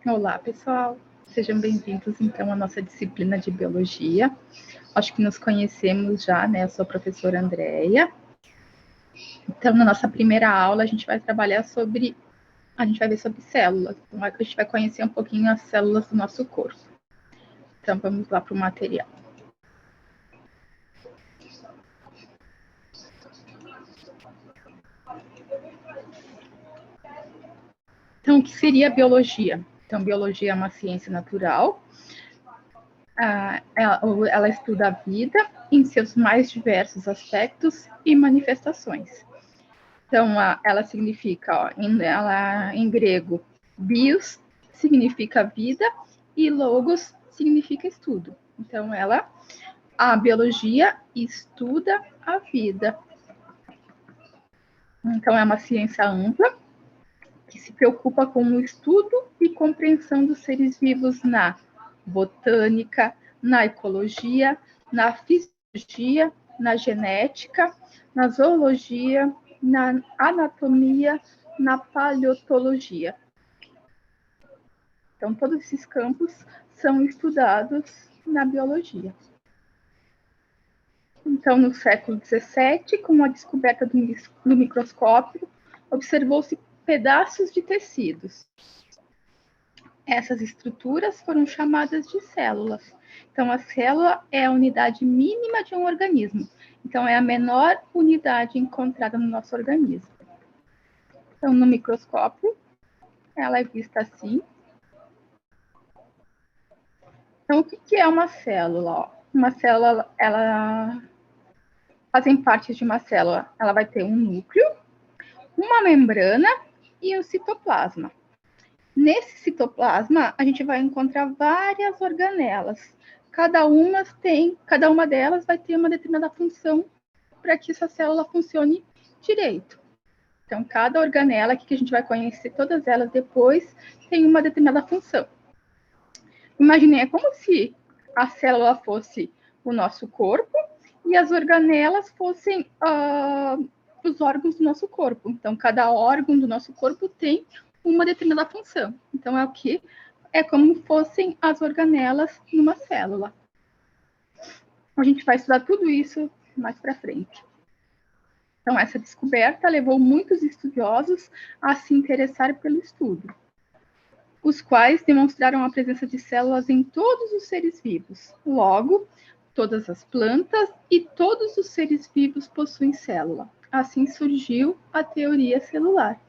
Olá, pessoal. Sejam bem-vindos, então, à nossa disciplina de Biologia. Acho que nos conhecemos já, né? Eu sou a professora Andréia. Então, na nossa primeira aula, a gente vai ver sobre células. Então, a gente vai conhecer um pouquinho as células do nosso corpo. Então, vamos lá para o material. Então, o que seria a biologia? Então, biologia é uma ciência natural. Ela estuda a vida em seus mais diversos aspectos e manifestações. Então, ela significa, em grego, bios significa vida e logos significa estudo. Então, a biologia estuda a vida. Então, é uma ciência ampla que se preocupa com o estudo e compreensão dos seres vivos na botânica, na ecologia, na fisiologia, na genética, na zoologia, na anatomia, na paleontologia. Então, todos esses campos são estudados na biologia. Então, no século XVII, com a descoberta do microscópio, observou-se pedaços de tecidos. Essas estruturas foram chamadas de células. Então, a célula é a unidade mínima de um organismo. Então, é a menor unidade encontrada no nosso organismo. Então, no microscópio, ela é vista assim. Então, o que é uma célula? Uma célula, ela fazem parte de uma célula. Ela vai ter um núcleo, uma membrana e um citoplasma. Nesse citoplasma, a gente vai encontrar várias organelas. Cada uma delas vai ter uma determinada função para que essa célula funcione direito. Então, cada organela, que a gente vai conhecer todas elas depois, tem uma determinada função. Imaginem, é como se a célula fosse o nosso corpo e as organelas fossem os órgãos do nosso corpo. Então, cada órgão do nosso corpo tem uma determinada função. Então, é como fossem as organelas numa célula. A gente vai estudar tudo isso mais para frente. Então, essa descoberta levou muitos estudiosos a se interessar pelo estudo, os quais demonstraram a presença de células em todos os seres vivos. Logo, todas as plantas e todos os seres vivos possuem célula. Assim surgiu a teoria celular.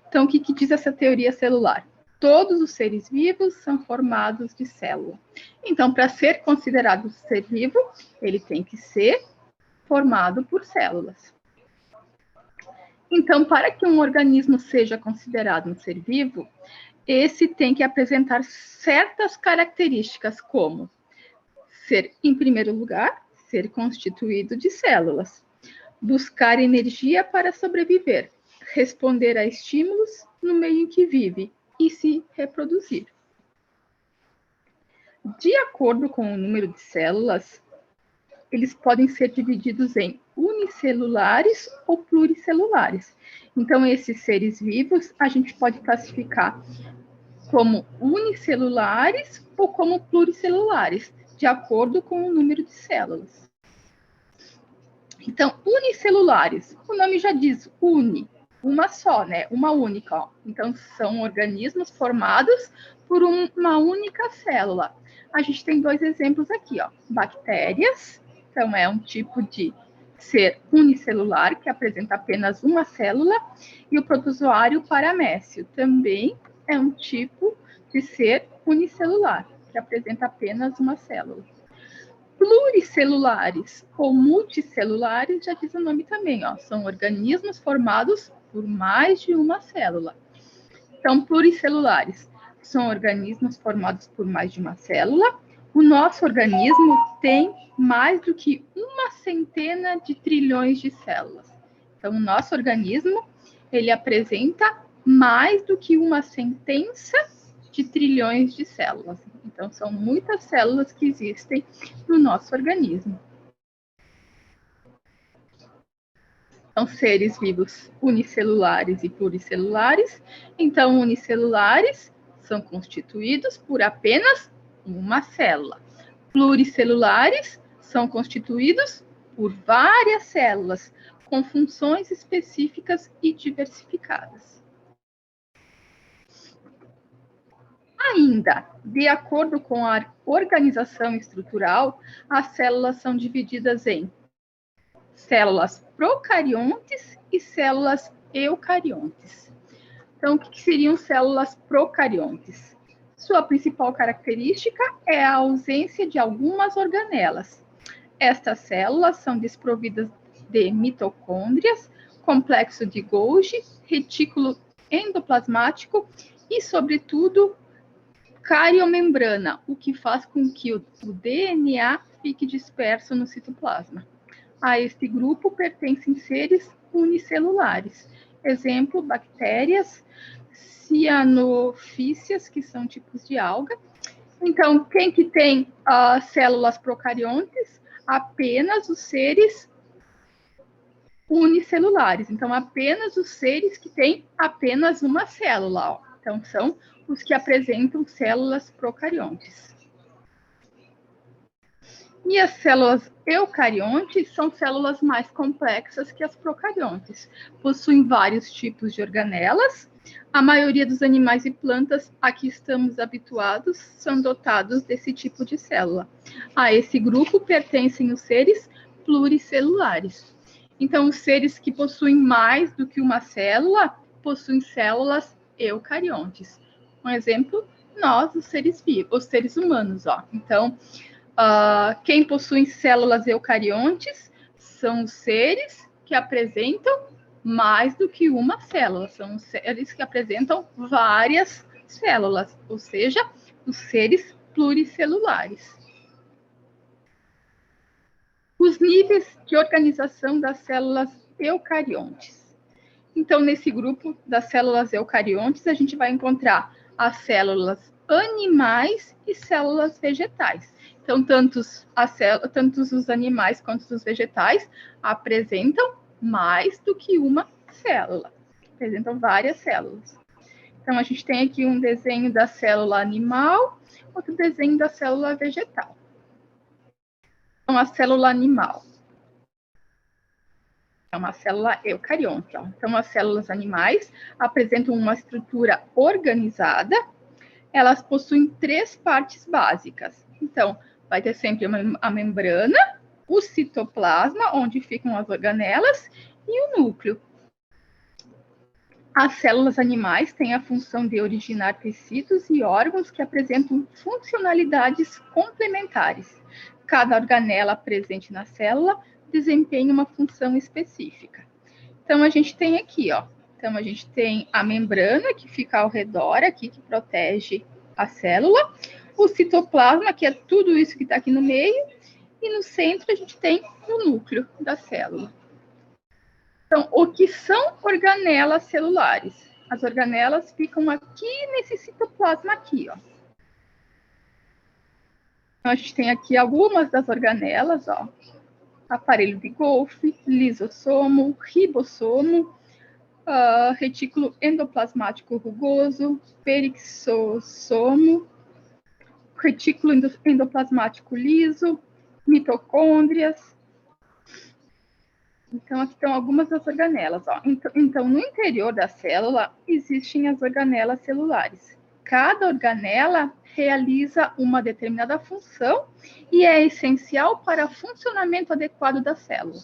Então, o que diz essa teoria celular? Todos os seres vivos são formados de célula. Então, para ser considerado ser vivo, ele tem que ser formado por células. Então, para que um organismo seja considerado um ser vivo, esse tem que apresentar certas características, como ser, em primeiro lugar, ser constituído de células, buscar energia para sobreviver, responder a estímulos no meio em que vive e se reproduzir. De acordo com o número de células, eles podem ser divididos em unicelulares ou pluricelulares. Então, esses seres vivos a gente pode classificar como unicelulares ou como pluricelulares, de acordo com o número de células. Então, unicelulares, o nome já diz uni, uma só, né? Uma única. Ó. Então, são organismos formados por uma única célula. A gente tem dois exemplos aqui, ó. Bactérias, então é um tipo de ser unicelular, que apresenta apenas uma célula, e o protozoário paramécio, também é um tipo de ser unicelular, que apresenta apenas uma célula. Pluricelulares ou multicelulares, já diz o nome também, ó, são organismos formados por mais de uma célula. Então, pluricelulares são organismos formados por mais de uma célula. O nosso organismo tem mais do que 100 de trilhões de células. Então, o nosso organismo, ele apresenta mais do que 100 de trilhões de células. Então, são muitas células que existem no nosso organismo. São seres vivos unicelulares e pluricelulares. Então, unicelulares são constituídos por apenas uma célula. Pluricelulares são constituídos por várias células, com funções específicas e diversificadas. Ainda, de acordo com a organização estrutural, as células são divididas em células procariontes e células eucariontes. Então, o que seriam células procariontes? Sua principal característica é a ausência de algumas organelas. Estas células são desprovidas de mitocôndrias, complexo de Golgi, retículo endoplasmático e, sobretudo, cariomembrana, o que faz com que o DNA fique disperso no citoplasma. A este grupo pertencem seres unicelulares. Exemplo, bactérias, cianofícias, que são tipos de alga. Então, quem que tem células procariontes? Apenas os seres unicelulares. Então, apenas os seres que têm apenas uma célula. Ó. Então, são os que apresentam células procariontes. E as células eucariontes são células mais complexas que as procariontes. Possuem vários tipos de organelas. A maioria dos animais e plantas a que estamos habituados são dotados desse tipo de célula. A esse grupo pertencem os seres pluricelulares. Então, os seres que possuem mais do que uma célula possuem células eucariontes. Um exemplo, nós, os seres vivos, os seres humanos, ó. Então, quem possui células eucariontes são os seres que apresentam mais do que uma célula, são os seres que apresentam várias células, ou seja, os seres pluricelulares. Os níveis de organização das células eucariontes. Então, nesse grupo das células eucariontes, a gente vai encontrar as células animais e células vegetais. Então, tanto os animais quanto os vegetais apresentam mais do que uma célula. Apresentam várias células. Então, a gente tem aqui um desenho da célula animal, outro desenho da célula vegetal. Então, a célula animal é uma célula eucarionte. Ó. Então, as células animais apresentam uma estrutura organizada. Elas possuem 3 partes básicas. Então, vai ter sempre a membrana, o citoplasma, onde ficam as organelas, e o núcleo. As células animais têm a função de originar tecidos e órgãos que apresentam funcionalidades complementares. Cada organela presente na célula desempenha uma função específica. Então, a gente tem aqui, ó. Então, a gente tem a membrana que fica ao redor aqui, que protege a célula. O citoplasma, que é tudo isso que está aqui no meio. E no centro, a gente tem o núcleo da célula. Então, o que são organelas celulares? As organelas ficam aqui nesse citoplasma aqui, ó. Então, a gente tem aqui algumas das organelas, ó. Aparelho de Golgi, lisossomo, ribossomo, retículo endoplasmático rugoso, perixossomo, retículo endoplasmático liso, mitocôndrias. Então, aqui estão algumas das organelas. Ó. Então, no interior da célula, existem as organelas celulares. Cada organela realiza uma determinada função e é essencial para o funcionamento adequado da célula.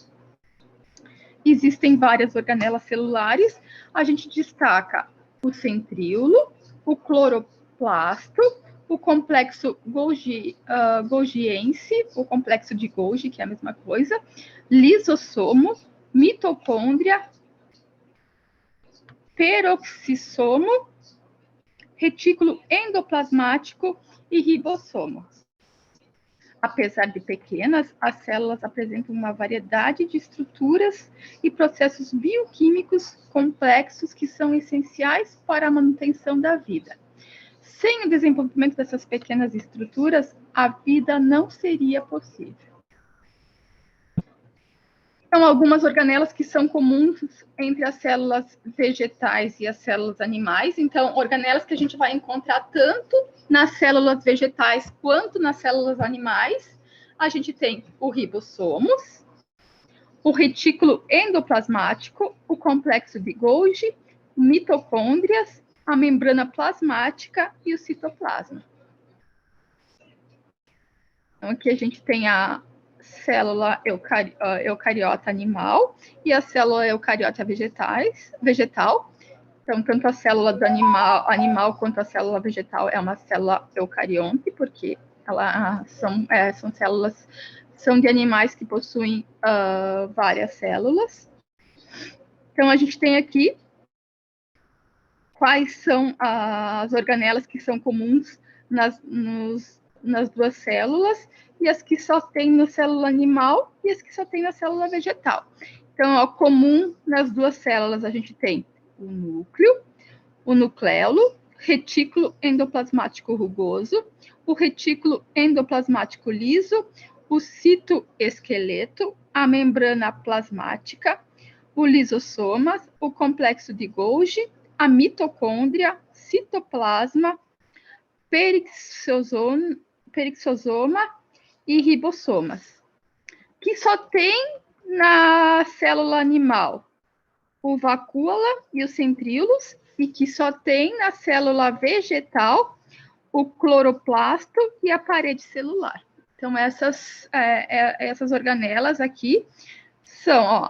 Existem várias organelas celulares. A gente destaca o centríolo, o cloroplasto, o complexo golgiense, o complexo de Golgi, que é a mesma coisa, lisossomo, mitocôndria, peroxissomo, retículo endoplasmático e ribossomo. Apesar de pequenas, as células apresentam uma variedade de estruturas e processos bioquímicos complexos que são essenciais para a manutenção da vida. Sem o desenvolvimento dessas pequenas estruturas, a vida não seria possível. Então, algumas organelas que são comuns entre as células vegetais e as células animais. Então, organelas que a gente vai encontrar tanto nas células vegetais quanto nas células animais. A gente tem o ribossomos, o retículo endoplasmático, o complexo de Golgi, mitocôndrias, a membrana plasmática e o citoplasma. Então, aqui a gente tem a célula eucariota animal e a célula eucariota vegetal. Então, tanto a célula do animal quanto a célula vegetal é uma célula eucarionte, porque elas são células, são de animais que possuem várias células. Então, a gente tem aqui quais são as organelas que são comuns nas duas células, e as que só tem na célula animal e as que só tem na célula vegetal. Então, ó, comum nas duas células, a gente tem o núcleo, o nucleolo, retículo endoplasmático rugoso, o retículo endoplasmático liso, o citoesqueleto, a membrana plasmática, o lisossomas, o complexo de Golgi, a mitocôndria, citoplasma, perixosoma e ribossomas, que só tem na célula animal o vacúola e os centríolos, e que só tem na célula vegetal o cloroplasto e a parede celular. Então, essas organelas aqui são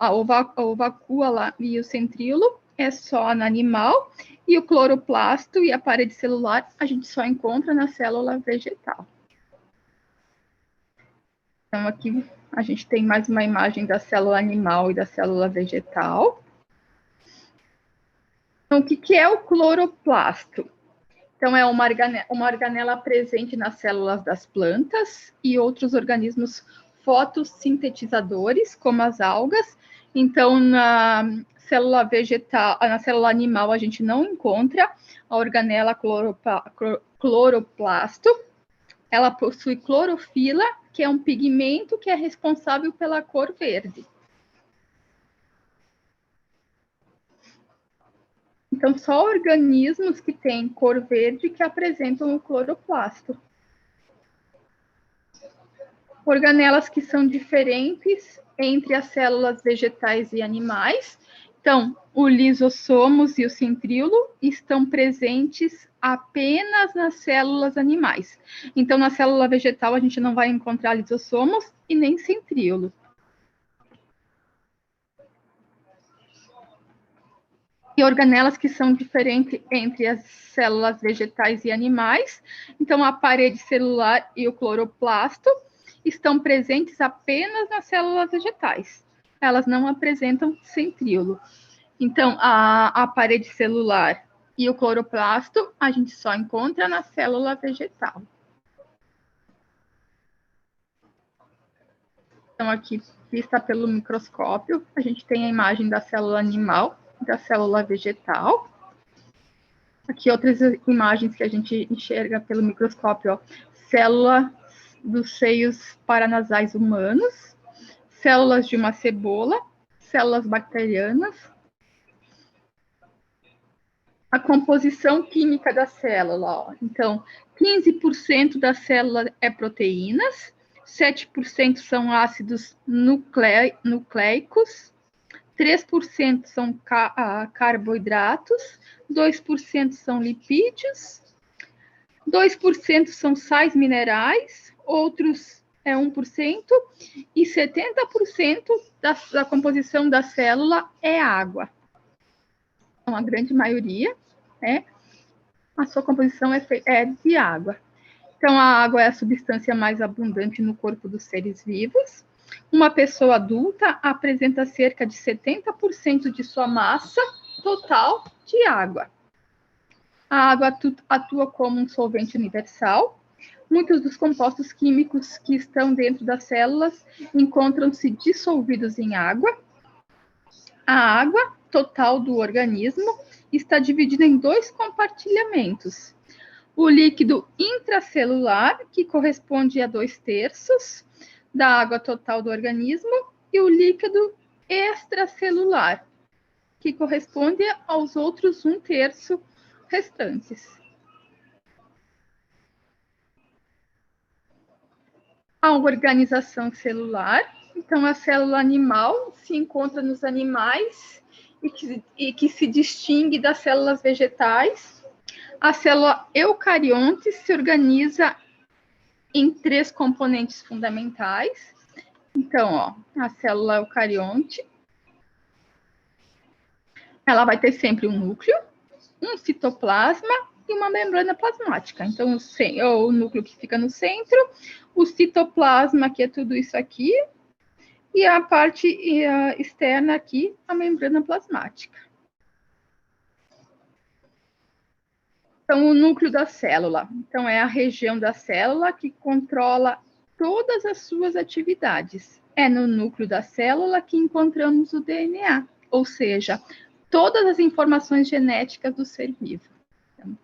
o vacúola e o centríolo é só no animal, e o cloroplasto e a parede celular a gente só encontra na célula vegetal. Então, aqui a gente tem mais uma imagem da célula animal e da célula vegetal. Então, o que é o cloroplasto? Então, é uma organela presente nas células das plantas e outros organismos fotossintetizadores, como as algas. Então, na célula vegetal, na célula animal, a gente não encontra a organela cloroplasto. Ela possui clorofila, que é um pigmento que é responsável pela cor verde. Então, só organismos que têm cor verde que apresentam o cloroplasto. Organelas que são diferentes entre as células vegetais e animais. Então, o lisossomos e o centríolo estão presentes apenas nas células animais. Então, na célula vegetal, a gente não vai encontrar lisossomos e nem centríolo. E organelas que são diferentes entre as células vegetais e animais. Então, a parede celular e o cloroplasto estão presentes apenas nas células vegetais. Elas não apresentam centríolo. Então, a parede celular e o cloroplasto a gente só encontra na célula vegetal. Então, aqui, vista pelo microscópio, a gente tem a imagem da célula animal e da célula vegetal. Aqui, outras imagens que a gente enxerga pelo microscópio, ó. Célula dos seios paranasais humanos, células de uma cebola, células bacterianas. A composição química da célula, ó. Então, 15% da célula é proteínas, 7% são ácidos nucleicos, 3% são carboidratos, 2% são lipídios, 2% são sais minerais, outros é 1%, e 70% da composição da célula é água. Então, a grande maioria, a sua composição é de água. Então, a água é a substância mais abundante no corpo dos seres vivos. Uma pessoa adulta apresenta cerca de 70% de sua massa total de água. A água atua como um solvente universal. Muitos dos compostos químicos que estão dentro das células encontram-se dissolvidos em água. A água total do organismo está dividida em 2 compartilhamentos. O líquido intracelular, que corresponde a 2/3 da água total do organismo, e o líquido extracelular, que corresponde aos outros 1/3 restantes. A organização celular. Então, a célula animal se encontra nos animais e que se distingue das células vegetais. A célula eucarionte se organiza em 3 componentes fundamentais. Então, ó, a célula eucarionte, ela vai ter sempre um núcleo, um citoplasma e uma membrana plasmática. Então, o núcleo que fica no centro, o citoplasma, que é tudo isso aqui, e a parte externa aqui, a membrana plasmática. Então, o núcleo da célula. Então, é a região da célula que controla todas as suas atividades. É no núcleo da célula que encontramos o DNA, ou seja, todas as informações genéticas do ser vivo. Então,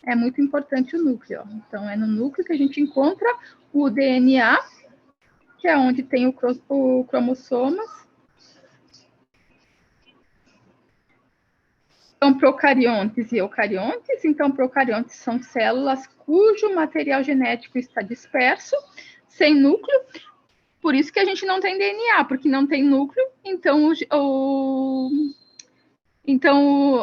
é muito importante o núcleo. Ó. Então, é no núcleo que a gente encontra o DNA, que é onde tem o cromossomas. Então, procariontes e eucariontes. Então, procariontes são células cujo material genético está disperso, sem núcleo. Por isso que a gente não tem DNA, porque não tem núcleo, então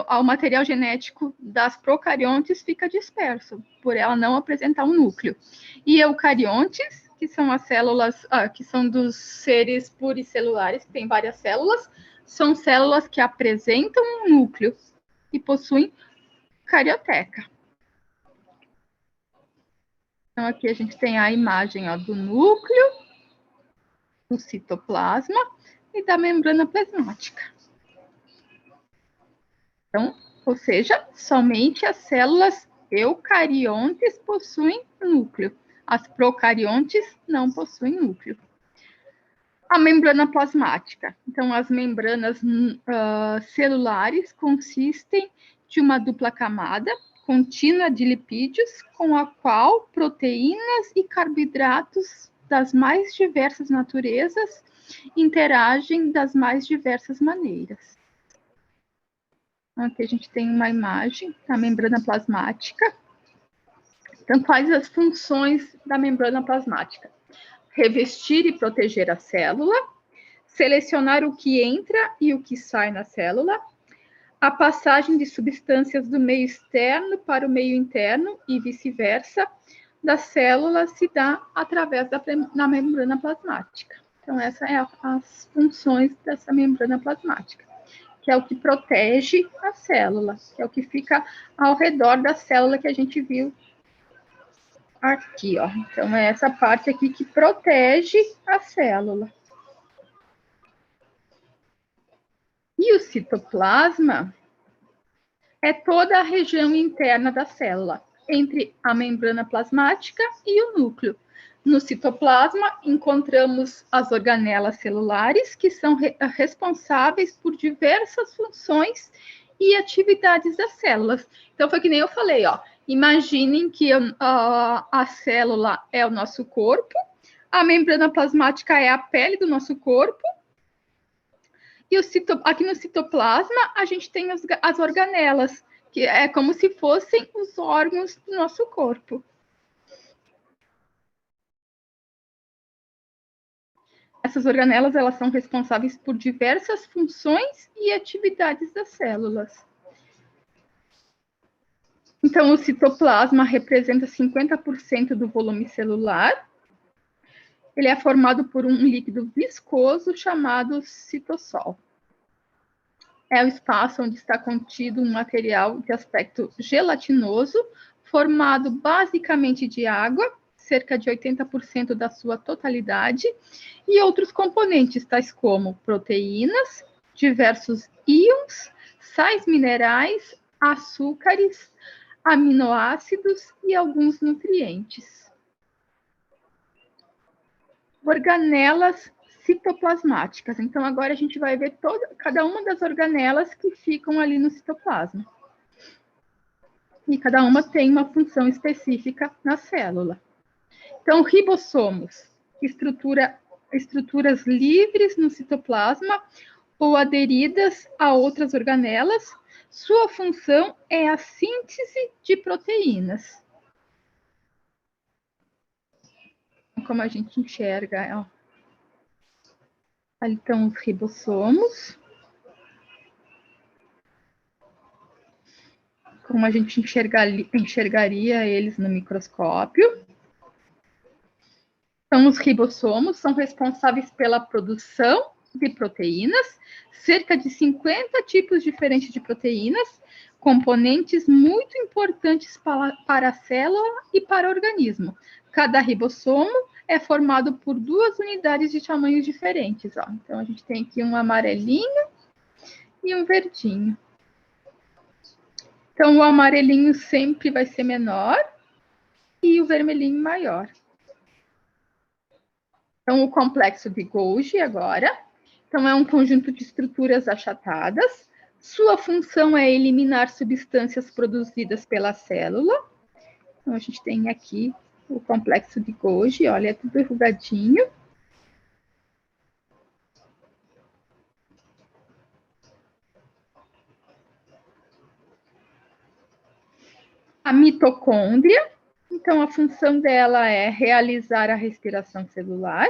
o material genético das procariontes fica disperso, por ela não apresentar um núcleo. E eucariontes, que são as células, que são dos seres pluricelulares, que tem várias células, são células que apresentam um núcleo e possuem carioteca. Então, aqui a gente tem a imagem do núcleo, do citoplasma e da membrana plasmática. Então, ou seja, somente as células eucariontes possuem núcleo. As procariontes não possuem núcleo. A membrana plasmática. Então, as membranas celulares consistem de uma dupla camada contínua de lipídios, com a qual proteínas e carboidratos das mais diversas naturezas interagem das mais diversas maneiras. Aqui a gente tem uma imagem da membrana plasmática. Então, quais as funções da membrana plasmática? Revestir e proteger a célula, selecionar o que entra e o que sai na célula, a passagem de substâncias do meio externo para o meio interno e vice-versa da célula se dá através da membrana plasmática. Então, essas são as funções dessa membrana plasmática, que é o que protege a célula, que é o que fica ao redor da célula que a gente viu aqui, ó. Então, é essa parte aqui que protege a célula. E o citoplasma é toda a região interna da célula, entre a membrana plasmática e o núcleo. No citoplasma, encontramos as organelas celulares, que são responsáveis por diversas funções e atividades das células. Então, foi que nem eu falei, ó. Imaginem que a célula é o nosso corpo, a membrana plasmática é a pele do nosso corpo, e aqui no citoplasma, a gente tem as organelas, que é como se fossem os órgãos do nosso corpo. Essas organelas, elas são responsáveis por diversas funções e atividades das células. Então, o citoplasma representa 50% do volume celular. Ele é formado por um líquido viscoso chamado citosol. É o espaço onde está contido um material de aspecto gelatinoso, formado basicamente de água, cerca de 80% da sua totalidade, e outros componentes, tais como proteínas, diversos íons, sais minerais, açúcares, aminoácidos e alguns nutrientes. Organelas citoplasmáticas. Então, agora a gente vai ver cada uma das organelas que ficam ali no citoplasma. E cada uma tem uma função específica na célula. Então, ribossomos, estruturas livres no citoplasma, ou aderidas a outras organelas. Sua função é a síntese de proteínas. Como a gente enxerga, ó. Ali estão os ribossomos. Como a gente enxergaria eles no microscópio. Então, os ribossomos são responsáveis pela produção de proteínas, cerca de 50 tipos diferentes de proteínas, componentes muito importantes para a célula e para o organismo. Cada ribossomo é formado por 2 unidades de tamanhos diferentes. Ó. Então, a gente tem aqui um amarelinho e um verdinho. Então, o amarelinho sempre vai ser menor e o vermelhinho maior. Então, o complexo de Golgi agora. Então, é um conjunto de estruturas achatadas. Sua função é eliminar substâncias produzidas pela célula. Então, a gente tem aqui o complexo de Golgi, olha, é tudo enrugadinho. A mitocôndria, então, a função dela é realizar a respiração celular.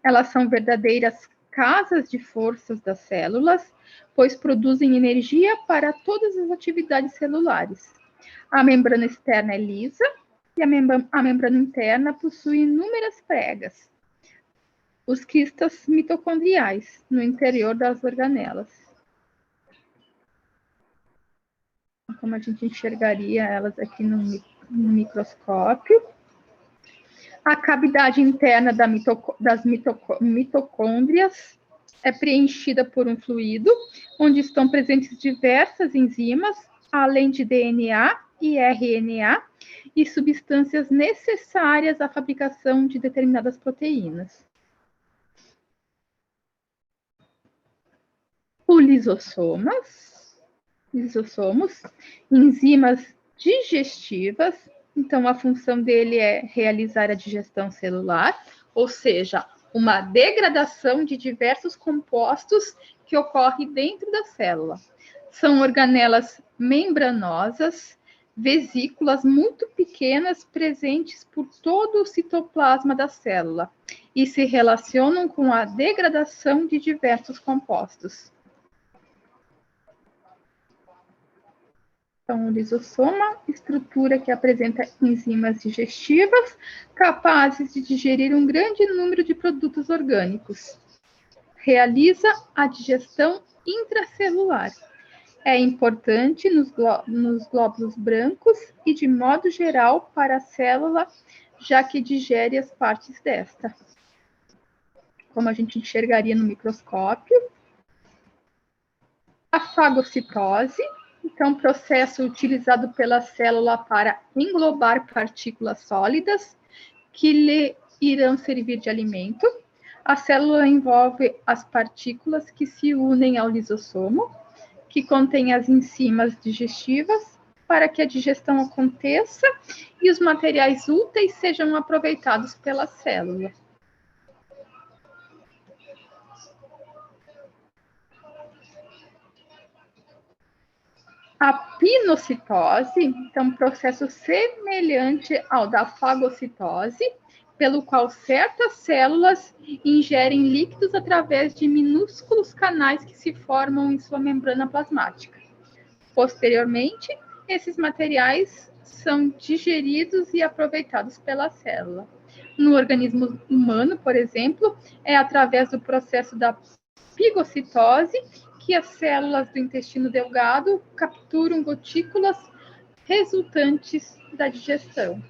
Elas são verdadeiras casas de forças das células, pois produzem energia para todas as atividades celulares. A membrana externa é lisa e a membrana interna possui inúmeras pregas, os quistas mitocondriais, no interior das organelas. Como a gente enxergaria elas aqui no microscópio. A cavidade interna das mitocôndrias é preenchida por um fluido, onde estão presentes diversas enzimas, além de DNA e RNA, e substâncias necessárias à fabricação de determinadas proteínas. Os lisossomos, enzimas digestivas. Então, a função dele é realizar a digestão celular, ou seja, uma degradação de diversos compostos que ocorre dentro da célula. São organelas membranosas, vesículas muito pequenas presentes por todo o citoplasma da célula e se relacionam com a degradação de diversos compostos. Então, o lisossoma, estrutura que apresenta enzimas digestivas capazes de digerir um grande número de produtos orgânicos. Realiza a digestão intracelular. É importante nos glóbulos brancos e, de modo geral, para a célula, já que digere as partes desta. Como a gente enxergaria no microscópio. A fagocitose. Então, processo utilizado pela célula para englobar partículas sólidas que lhe irão servir de alimento. A célula envolve as partículas que se unem ao lisossomo, que contém as enzimas digestivas, para que a digestão aconteça e os materiais úteis sejam aproveitados pela célula. A pinocitose, então, processo semelhante ao da fagocitose, pelo qual certas células ingerem líquidos através de minúsculos canais que se formam em sua membrana plasmática. Posteriormente, esses materiais são digeridos e aproveitados pela célula. No organismo humano, por exemplo, é através do processo da pigocitose que as células do intestino delgado capturam gotículas resultantes da digestão.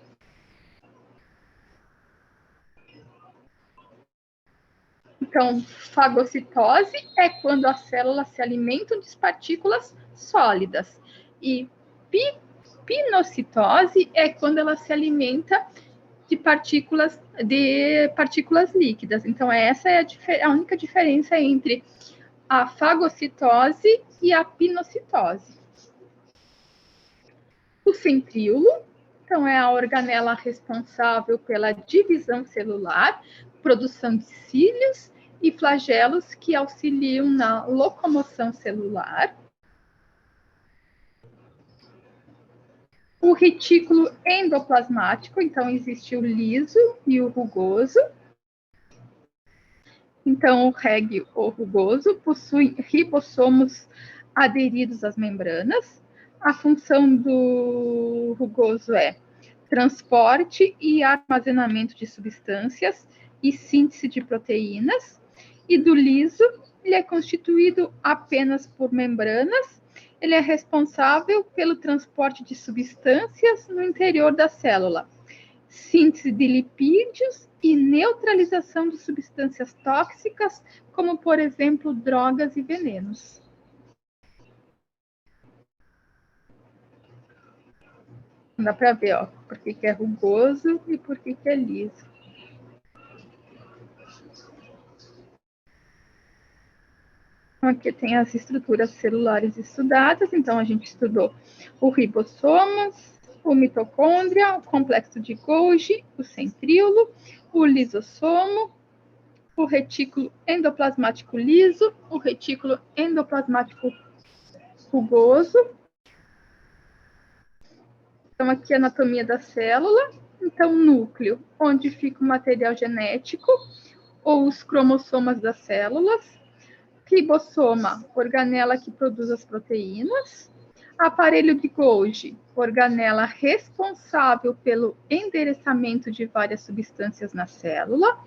Então, fagocitose é quando as células se alimentam de partículas sólidas. E pinocitose é quando ela se alimenta de partículas líquidas. Então, essa é a única diferença entre a fagocitose e a pinocitose. O centríolo, então, é a organela responsável pela divisão celular, produção de cílios e flagelos que auxiliam na locomoção celular. O retículo endoplasmático, então existe o liso e o rugoso. Então, o reg ou rugoso possui ribossomos aderidos às membranas. A função do rugoso é transporte e armazenamento de substâncias e síntese de proteínas. E do liso, ele é constituído apenas por membranas. Ele é responsável pelo transporte de substâncias no interior da célula, síntese de lipídios e neutralização de substâncias tóxicas, como, por exemplo, drogas e venenos. Dá para ver, ó, por que é rugoso e por que é liso. Aqui tem as estruturas celulares estudadas. Então, a gente estudou o ribossomos, o mitocôndria, o complexo de Golgi, o centríolo, o lisossomo, o retículo endoplasmático liso, o retículo endoplasmático rugoso. Então, aqui a anatomia da célula. Então, núcleo, onde fica o material genético ou os cromossomas das células. Ribossoma, organela que produz as proteínas. Aparelho de Golgi, organela responsável pelo endereçamento de várias substâncias na célula.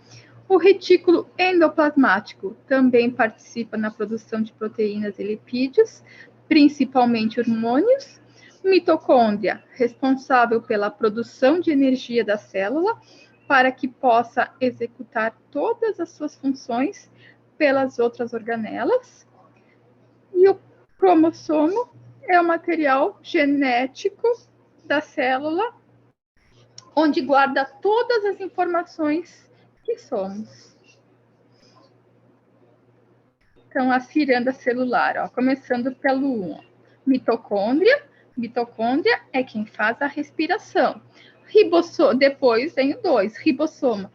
O retículo endoplasmático também participa na produção de proteínas e lipídios, principalmente hormônios. Mitocôndria, responsável pela produção de energia da célula, para que possa executar todas as suas funções pelas outras organelas. E o cromossomo é o material genético da célula, onde guarda todas as informações que somos. Então, a ciranda celular, ó, começando pelo 1. Mitocôndria. Mitocôndria é quem faz a respiração. Depois vem o 2, ribossoma.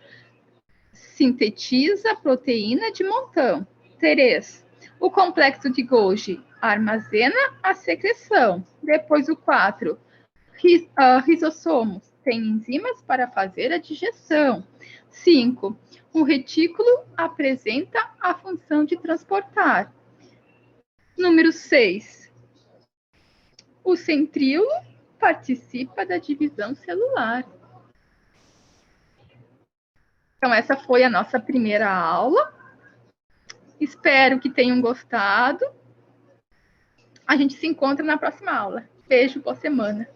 Sintetiza a proteína de montão. 3. O complexo de Golgi armazena a secreção. Depois o 4. Risossomos tem enzimas para fazer a digestão. 5. O retículo apresenta a função de transportar. Número 6. O centríolo participa da divisão celular. Então, essa foi a nossa primeira aula. Espero que tenham gostado. A gente se encontra na próxima aula. Beijo, boa semana.